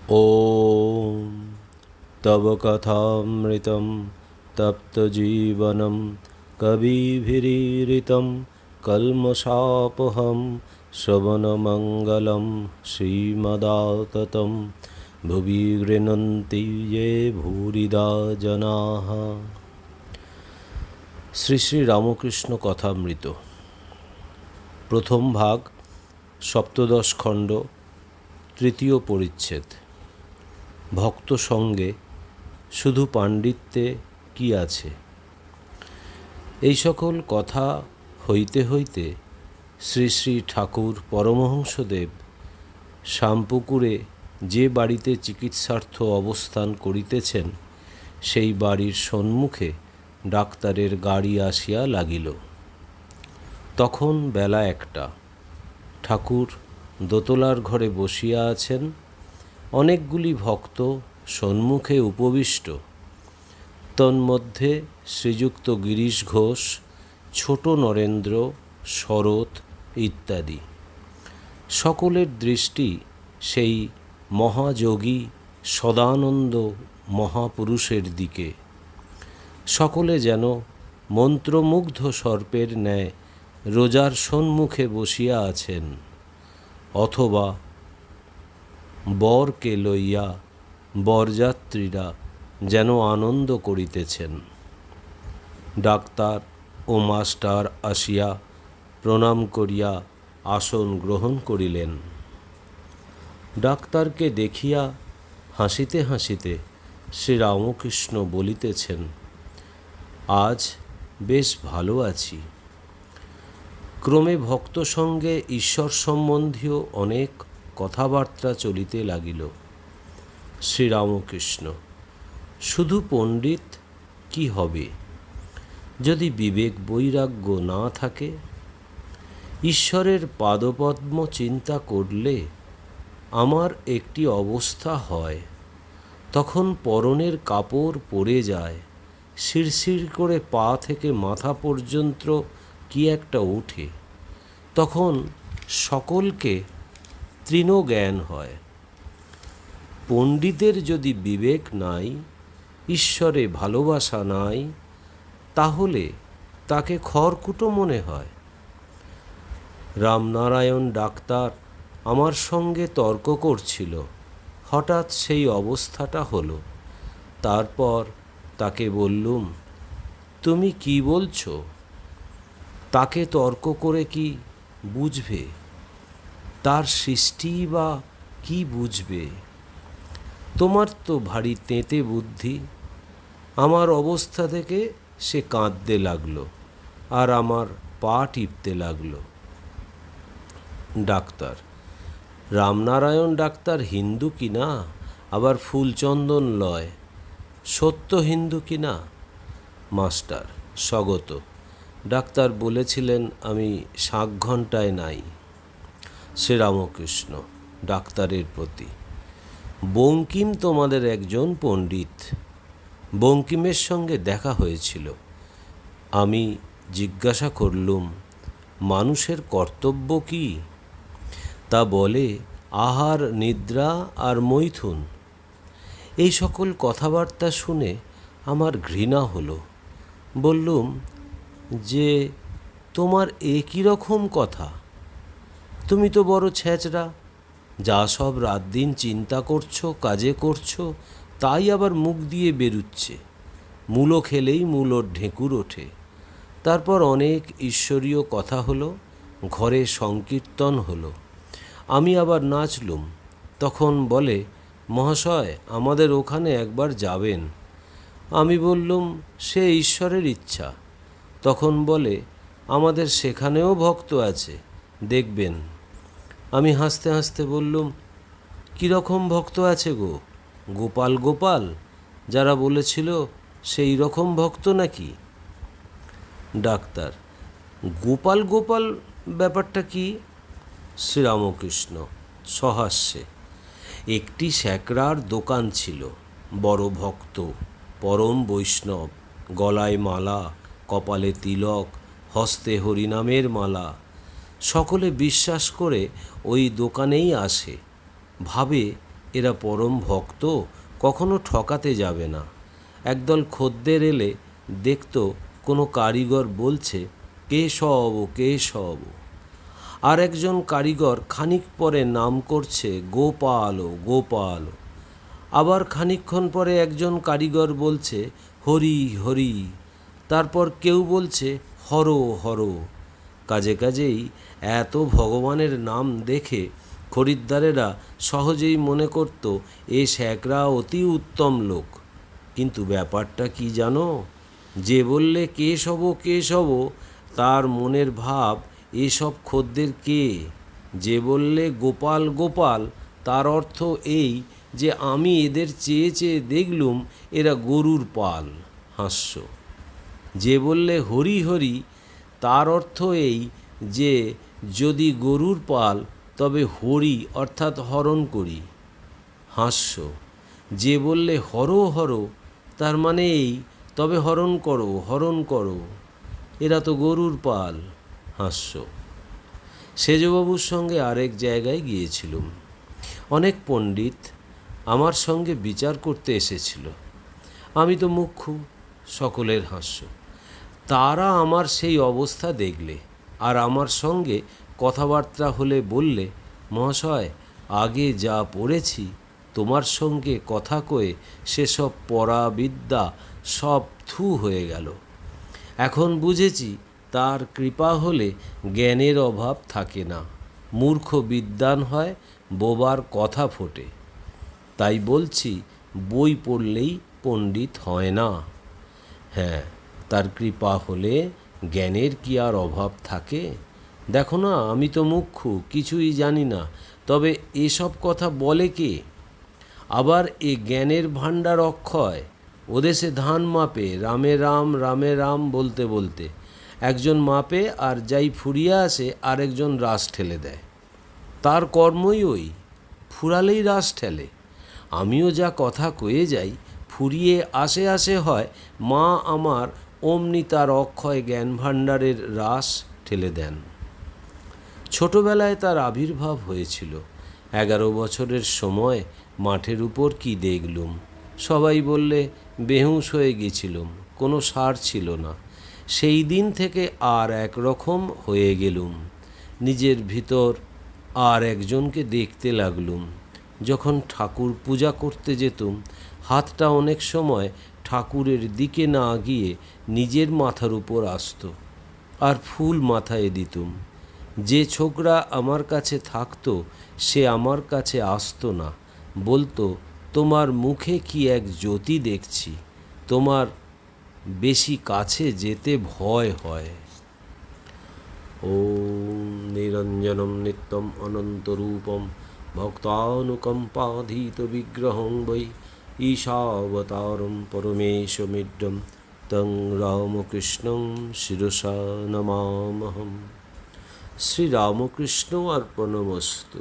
ॐ तव कथामृतं तप्तजीवनं कविभिरीरितं कल्मषापहं श्रवणमङ्गलं श्रीमदाततं भुवि गृह्णन्ति ये भूरिदा जनाः। শ্রী শ্রী রামকৃষ্ণ কথামৃত প্রথম ভাগ, সপ্তদশ খণ্ড, তৃতীয় পরিচ্ছেদ। ভক্ত সঙ্গে শুধু পাণ্ডিত্যে কি আছে? এই সকল কথা হইতে হইতে শ্রী শ্রী ঠাকুর পরমহংসদেব শ্যামপুকুরে যে বাড়িতে চিকিৎসার্থ অবস্থান করিতেছেন সেই বাড়ির সম্মুখে ডাক্তারের গাড়ি আসিয়া লাগিল। তখন বেলা 1টা। ঠাকুর দোতলার ঘরে বসিয়া আছেন। অনেকগুলি ভক্ত সম্মুখে উপবিষ্ট। তন্মধ্যে শ্রীযুক্ত গিরিশ ঘোষ, ছোট নরেন্দ্র, শরৎ ইত্যাদি। সকলের দৃষ্টি সেই মহাযোগী সদানন্দ মহাপুরুষের দিকে। সকলে যেন মন্ত্রমুগ্ধ সর্পের ন্যায় রোজার সম্মুখে বসিয়া আছেন, অথবা বরকে লইয়া বরযাত্রীরা যেন আনন্দ করিতেছেন। ডাক্তার ও মাস্টার আসিয়া প্রণাম করিয়া আসন গ্রহণ করিলেন। ডাক্তারকে দেখিয়া হাসিতে হাসিতে শ্রীরামকৃষ্ণ বলিতেছেন, আজ বেশ ভালো আছি। ক্রমে ভক্ত সঙ্গে ঈশ্বর সম্বন্ধীয় অনেক কথাবার্তা চলিতে লাগিল। শ্রীরামকৃষ্ণ, শুধু পণ্ডিত কি হবে যদি বিবেক বৈরাগ্য না থাকে? ঈশ্বরের পাদপদ্ম চিন্তা করলে আমার একটি অবস্থা হয়, তখন পরনের কাপড় পরে যায়, শিরশির করে পা থেকে মাথা পর্যন্ত কি একটা ওঠে, তখন সকলকে তৃণজ্ঞান হয়। পণ্ডিতের যদি বিবেক নাই, ঈশ্বরে ভালোবাসা নাই, তাহলে তাকে খড়কুটো মনে হয়। রামনারায়ণ ডাক্তার আমার সঙ্গে তর্ক করছিল, হঠাৎ সেই অবস্থাটা হলো। তারপর তাকে বললুম, তুমি কি বলছো? তাকে তর্ক করে কি বুঝবে? তার সৃষ্টি বা কি বুঝবে? তোমার তো ভারী তেঁতে বুদ্ধি। আমার অবস্থা থেকে সে কাঁদতে লাগলো আর আমার পা টিপতে লাগলো। ডাক্তার, রামনারায়ণ ডাক্তার হিন্দু কিনা, আবার ফুলচন্দন লয়, সত্য হিন্দু কিনা? মাস্টার, স্বগত। ডাক্তার বলেছিলেন আমি 7 ঘন্টায় নাই। শ্রীরামকৃষ্ণ ডাক্তারের প্রতি, বঙ্কিম তোমাদের একজন পণ্ডিত। বঙ্কিমের সঙ্গে দেখা হয়েছিল। আমি জিজ্ঞাসা করলুম, মানুষের কর্তব্য কি? তা বলে আহার, নিদ্রা আর মৈথুন। এই সকল কথাবার্তা শুনে আমার ঘৃণা হলো। বললুম যে, তোমার একই রকম কথা। তুমি তো বড় ছ্যাঁচড়া। যা সব রাত দিন চিন্তা করছো, কাজে করছো, তাই আবার মুখ দিয়ে বেরুচ্ছে। মূলো খেলেই মূলোর ঢেঁকুর ওঠে। তারপর অনেক ঈশ্বরীয় কথা হলো, ঘরে সংকীর্তন হলো। আমি আবার নাচলুম। তখন বলে, মহাশয় আমাদের ওখানে একবার যাবেন। আমি বললুম, সে ঈশ্বরের ইচ্ছা। তখন বলে, আমাদের সেখানেও ভক্ত আছে, দেখবেন। আমি হাসতে হাসতে বললুম, কীরকম ভক্ত আছে গো? গোপাল গোপাল যারা বলেছিল সেই রকম ভক্ত নাকি? ডাক্তার, গোপাল গোপাল ব্যাপারটা কি? শ্রীরামকৃষ্ণ সহাস্যে, একটি স্যাকরার দোকান ছিল। বড় ভক্ত, পরম বৈষ্ণব, গলায় মালা, কপালে তিলক, হস্তে হরিনামের মালা। সকলে বিশ্বাস করে ওই দোকানেই আসে, ভাবে এরা পরম ভক্ত, কখনো ঠকাতে যাবে না। একদল খদ্দের এলে দেখত কোনো কারিগর বলছে, কেশব কেশব। আর একজন কারিগর খানিক পরে নাম করছে, গোপাল গোপাল। আবার খানিকক্ষণ পরে একজন কারিগর বলছে, হরি হরি। তারপর কেউ বলছে, হর হর। কাজেই এত ভগবানের নাম দেখে খরিদ্দারেরা সহজেই মনে করত এ শ্যাকরা অতি উত্তম লোক। কিন্তু ব্যাপারটা কি জানো? যে বললে কেশব কেশব, তার মনের ভাব এসব খদ্দের কে। যে বললে গোপাল গোপাল, তার অর্থ এই যে আমি এদের চেয়ে চেয়ে দেখলুম এরা গরুর পাল। হাস্য। যে বললে হরি হরি, তার অর্থ এই যে যদি গরুর পাল তবে হরি অর্থাৎ হরণ করি। হাস্য। যে বললে হর হর, তার মানে এই তবে হরণ করো হরণ করো, এরা তো গরুর পাল। হাস্য। সেজবাবুর সঙ্গে আরেক জায়গায় গিয়েছিলুম। অনেক পণ্ডিত আমার সঙ্গে বিচার করতে এসেছিল। আমি তো মুখ্য, সকলের হাস্য। তারা আমার সেই অবস্থা দেখলে আর আমার সঙ্গে কথাবার্তা হলে বললে, মহাশয়, আগে যা পড়েছি তোমার সঙ্গে কথা কয়ে সেসব পড়া বিদ্যা সব থু হয়ে গেল। এখন বুঝেছি তার কৃপা হলে জ্ঞানের অভাব থাকে না, মূর্খ বিদ্বান হয়, বোবার কথা ফোটে। তাই বলছি, বই পড়লেই পণ্ডিত হয় না। হ্যাঁ, তার কৃপা হলে জ্ঞানের কি আর অভাব থাকে? দেখো না, আমি তো মুখ্য, কিছুই জানি না, তবে এসব কথা বলে কে? আবার এ জ্ঞানের ভাণ্ডার অক্ষয়। ওদেশে ধান মাপে, রামে রাম রামে রাম বলতে বলতে একজন মাপে, আর যাই ফুরিয়ে আসে আরেকজন রাস ঠেলে দেয়। তার কর্মই ওই, ফুরালেই রাস ঠেলে। আমিও যা কথা কয়ে যাই, ফুরিয়ে আসে আসে হয় মা আমার অমনি তার অক্ষয় জ্ঞান ভাণ্ডারের রাস ঠেলে দেন। ছোটবেলায় তার আবির্ভাব হয়েছিল। 11 বছরের সময় মাঠের উপর কি দেখলুম। সবাই বললে বেহুঁশ হয়ে গেছিলুম, কোনো সার ছিল না। সেই দিন থেকে আর একরকম হয়ে গেলুম। নিজের ভিতর আর একজনকে দেখতে লাগলুম। যখন ঠাকুর পূজা করতে যেতুম, হাতটা অনেক সময় ঠাকুরের দিকে না গিয়ে নিজের মাথার উপর আসতো, আর ফুল মাথায় দিতুম। যে ছোকরা আমার কাছে থাকতো সে আমার কাছে আসতো না, বলতো, তোমার মুখে কি এক জ্যোতি দেখছি, তোমার বেশি কাছে যেতে ভয় হয়। ওম নিরঞ্জনম নিত্যম অনন্তরূপম ভক্তানুকম্পাধীত বিগ্রহং বৈ ঈশাবতারম পরমেশমিড্ডম তং রামকৃষ্ণং শিরসা নমামহম। শ্রীরামকৃষ্ণ অর্পণমস্তু।